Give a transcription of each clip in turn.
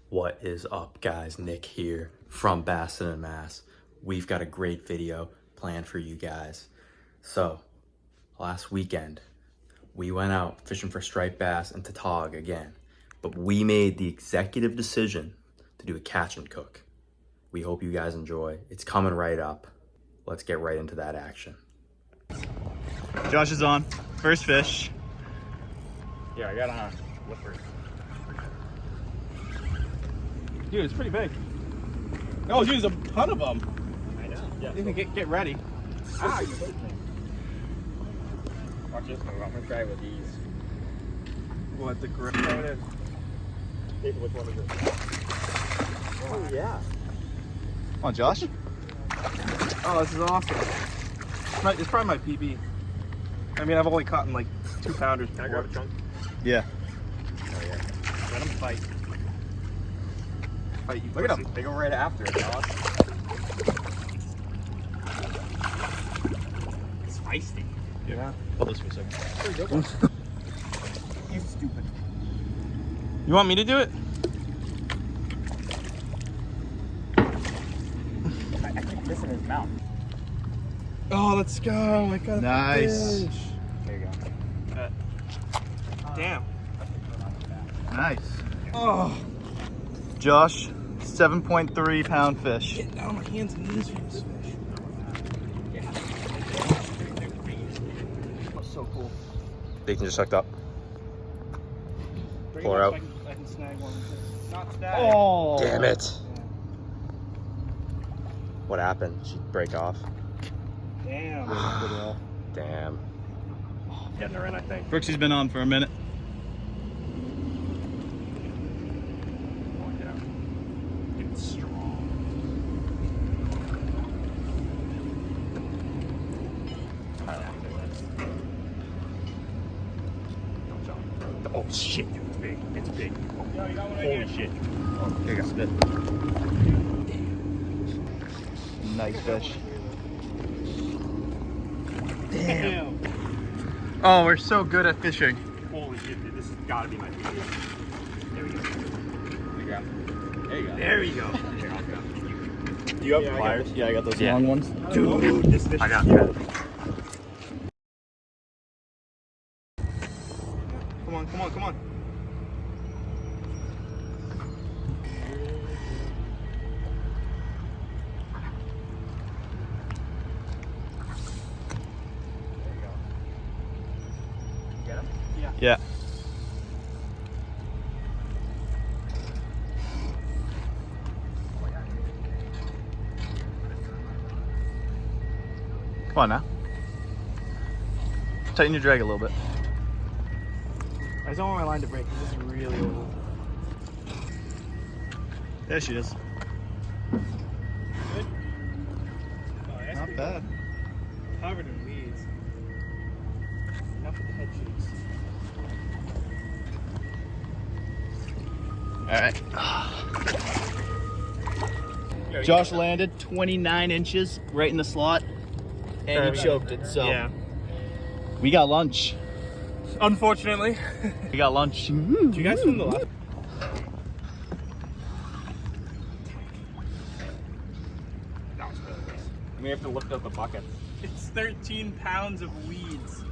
What is up, guys? Nick here from Bassin and Mass. We've got a great video planned for you guys. So, last weekend, we went out fishing for striped bass and tautog again, but we made the executive decision to do a catch and cook. We hope you guys enjoy. It's coming right up. Let's get right into that action. Josh is on. First fish. Yeah, I got on a flipper. Dude, it's pretty big. Oh, dude, there's a ton of them. I know. Yeah. You can get ready. Ah, you hit me. Watch this one. I'm gonna try it with these. What the grip? Which one is it? Oh yeah. Come on, Josh. Oh, this is awesome. It's probably my PB. I mean, I've only caught in like 2 pounders. Can I grab a chunk? Yeah. Oh yeah. Let them fight. Fight you. Look at them. They go right after it, dog. It's feisty. Yeah. Hold this for a second. You stupid. You want me to do it? I keep this in his mouth. Oh, let's go. I got Nice. a fish. There you go. Damn. Nice. Oh. Josh, 7.3 pound fish. Getting down on my hands and knees for this fish. That's so cool. They can just sucked up. Bring Pour it up out. so I can snag one. Not snag. Oh. Damn it. What happened? Did she break off? Damn. Damn. Getting her in, I think. Brooksy's been on for a minute. It's strong. Oh shit, dude, it's big. It's big. Yo, you got one right Holy here. shit. Oh, there you go. Spit. Nice fish. Damn. Oh, we're so good at fishing. Holy shit, dude, this has gotta be my favorite. There we go. There you go. There you go. Here, I'll go. Do you have Yeah, I pliers? Yeah, I got those Yeah. long ones. Dude, this fish I got is that. Come on, come on, come on. Get him? Yeah. Come on now. Tighten your drag a little bit. I just don't want my line to break. This is really old. There she is. Good? Oh, that's Not pretty bad. good. Covered in weeds. Enough with the head shakes. All right. Josh landed 29 inches right in the slot, and he choked it. So Yeah. we got lunch. Unfortunately. We got lunch. Did you guys swim the last? That was really nice. We have to lift up the bucket. It's 13 pounds of weeds.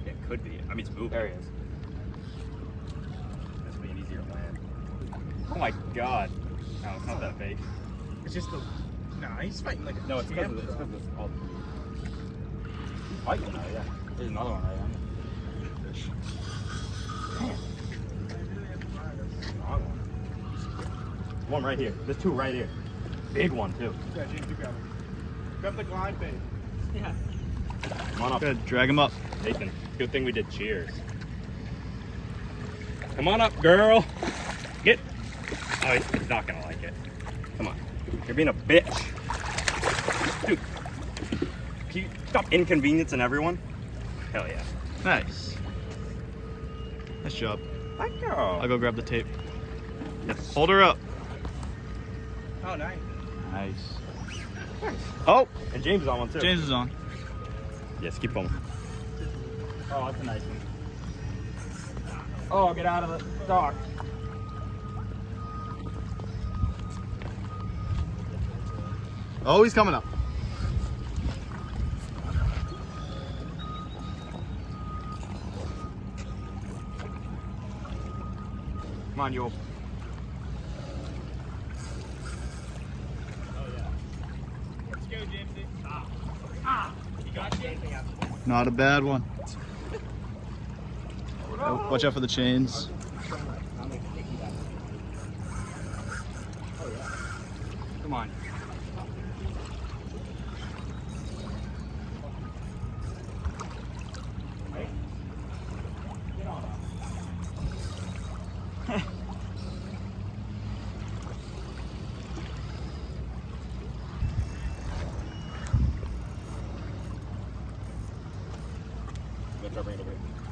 It could be. I mean, it's moving. There he is. This will be an easier land. Oh my god. No, it's not that big. It's just the. Nah, he's fighting like a No, it's because of this. It's because of this. Oh. He's fighting now, yeah. There's another one right on. Wrong one. One right here. There's 2 right here. Big one, too. Yeah, James, you grab him. Grab the glide bait. Yeah. Come on up, Good. Drag him up. Nathan. Good thing we did cheers. Come on up, girl. Get. Oh, he's not gonna like it. Come on. You're being a bitch. Dude. Can you stop inconveniencing everyone? Hell yeah. Nice. Nice job. That girl. I'll go grab the tape. Yes. Hold her up. Oh, nice. Nice. Oh, And James is on one too. James is on. Yes, keep filming. Oh, that's a nice one. Oh, get out of the dock. Oh, he's coming up. Come on, you. Not a bad one. Oh, watch out for the chains. Come on.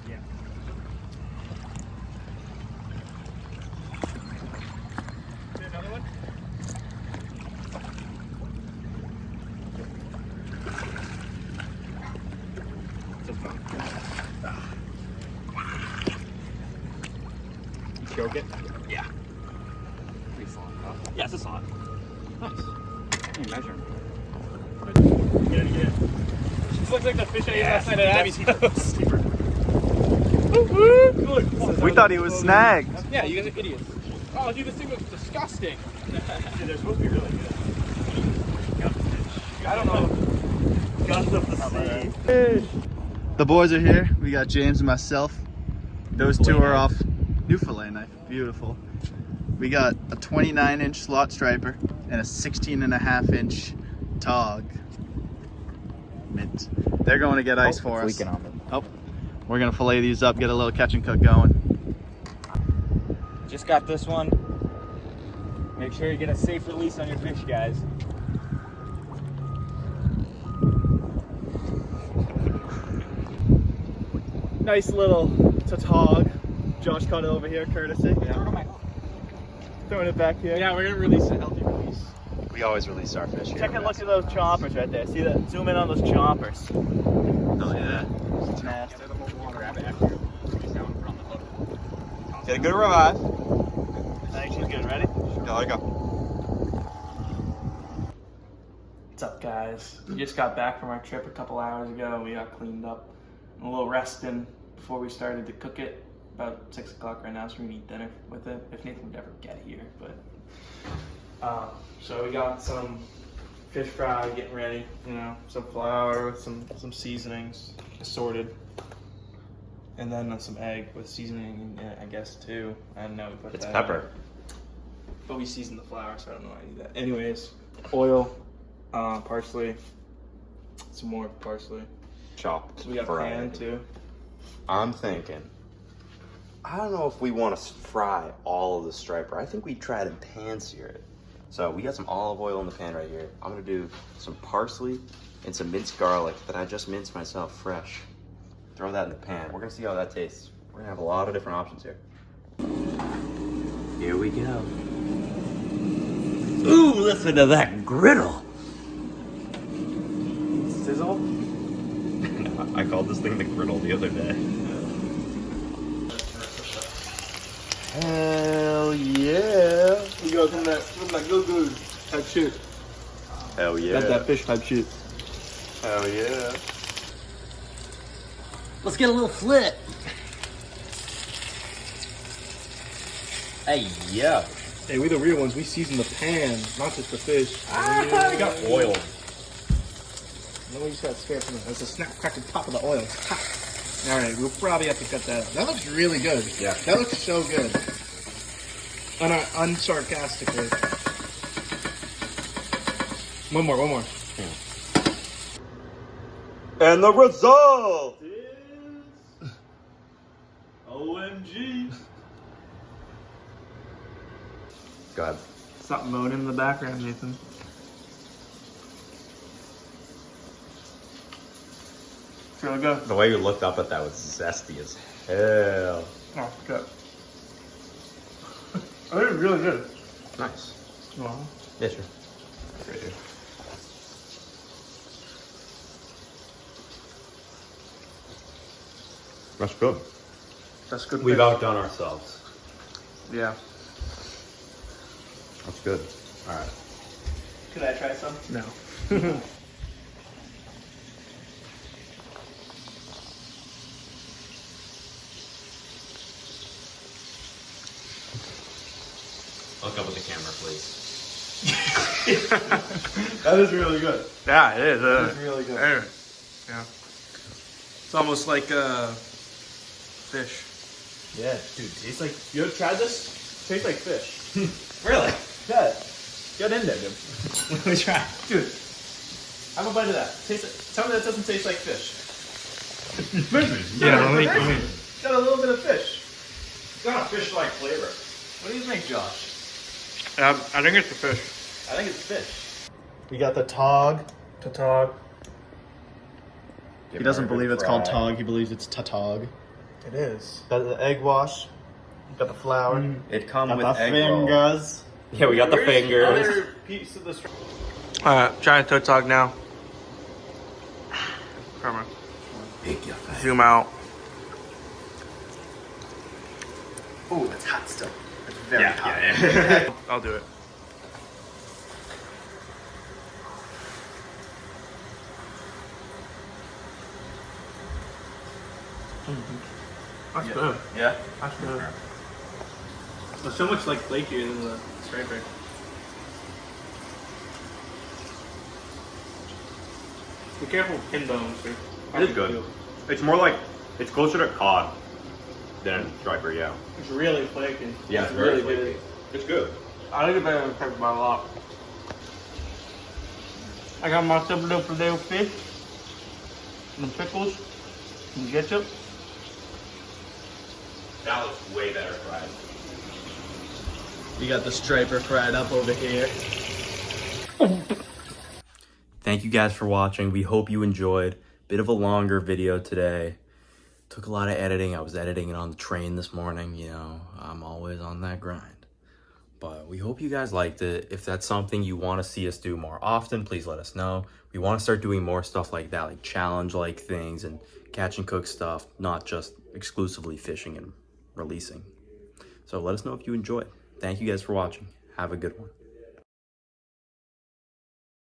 Yeah. Another one? You choke it? Yeah. Pretty solid. Yeah, it's a solid. Nice. Hey, measure him. Get it, get it. This looks like the fish I ate last night at Abby's house. We thought he was snagged. Yeah, you guys are idiots. Oh, dude, this thing looks disgusting. Dude, they're supposed to be really good. I don't know. Guns of the sea. The boys are here. We got James and myself. Those two are off. New fillet knife. Beautiful. We got a 29-inch slot striper and a 16.5-inch Tautog. Mint. They're going to get ice for us. Oh, we're going to fillet these up, get a little catch and cook going. Just got this one. Make sure you get a safe release on your fish, guys. Nice little Tautog. Josh caught it over here, courtesy. Yeah. Throwing it back here. Yeah, we're gonna release a healthy release. We always release our fish here. Take a look at those chompers right there. See that? Zoom in on those chompers. Oh yeah. It's nasty. Get a good revive. I think she's good. Ready? Yeah, let it go. What's up, guys? We just got back from our trip a couple hours ago. We got cleaned up, a little resting before we started to cook it. About 6 o'clock right now, so we're gonna eat dinner with it if Nathan would ever get here. But so we got some fish fry getting ready. You know, some flour with some seasonings assorted, and then some egg with seasoning in it, I guess too. I don't know. We put It's that pepper. but we seasoned the flour, so I don't know how to do that. Anyways, oil, parsley, some more parsley. Chopped. So we got pan too. I'm thinking, I don't know if we want to fry all of the striper. I think we try to pan sear it. So we got some olive oil in the pan right here. I'm gonna do some parsley and some minced garlic that I just minced myself fresh. Throw that in the pan. We're gonna see how that tastes. We're gonna have a lot of different options here. Here we go. Ooh, listen to that griddle. Sizzle. I called this thing the griddle the other day. Hell yeah. We go from that good type shoot. Hell yeah. That's that fish type shoot. Hell yeah. Let's get a little flip. Hey, yo. Hey, we the real ones. We season the pan, not just the fish. We got oil. No, we just got scared from it. There's a snap crack at the top of the oil. It's hot. All right, we'll probably have to cut that out. That looks really good. Yeah. That looks so good. Unsarcastically. One more. And the result Is OMG. Go ahead. Something moaning in the background, Nathan. It's really good. The way you looked up at that was zesty as hell. Oh, good. I think it's really good. Nice. Wow. Yeah, sure. Right here. That's good. That's good. We've fish. outdone ourselves. Yeah. That's good. All right. Could I try some? No. Look up with the camera, please. That is really good. Yeah, it is. That is really good. Yeah. It's almost like fish. Yeah, dude, tastes like. You ever tried this? Tastes like fish. Really? Yeah. Get in there, dude. Let me try. Dude, have a bite of that. Tell me that doesn't taste like fish. Yeah, let me. It's got a little bit of fish. It's got a fish-like flavor. What do you think, Josh? I think it's the fish. I think it's fish. We got the Tautog. Tautog. He doesn't believe it's called Tog. He believes it's Tautog. It is. Got the egg wash. Got the flour. It comes Got with the egg roll. fingers. Yeah, we got the fingers. Other piece of the Trying to Tautog now. Come on. Zoom out. Oh, it's hot still. It's very Yeah, hot. yeah. I'll do it. That's good. Yeah? That's good. It's so much like flakier than the striper. Be careful with pin bones. It is good. It's more like, it's closer to cod than striper, yeah. It's really flaky. Yeah, it's it's very really good. It's good. I like it better than pepper by a lot. I got my super duper little fish, some pickles, some ketchup. That looks way better fried. You got the striper fried up over here. Thank you guys for watching. We hope you enjoyed. Bit of a longer video today. Took a lot of editing. I was editing it on the train this morning. You know, I'm always on that grind. But we hope you guys liked it. If that's something you want to see us do more often, please let us know. We want to start doing more stuff like that, like challenge-like things and catch and cook stuff, not just exclusively fishing and releasing. So let us know if you enjoyed. Thank you guys for watching. Have a good one.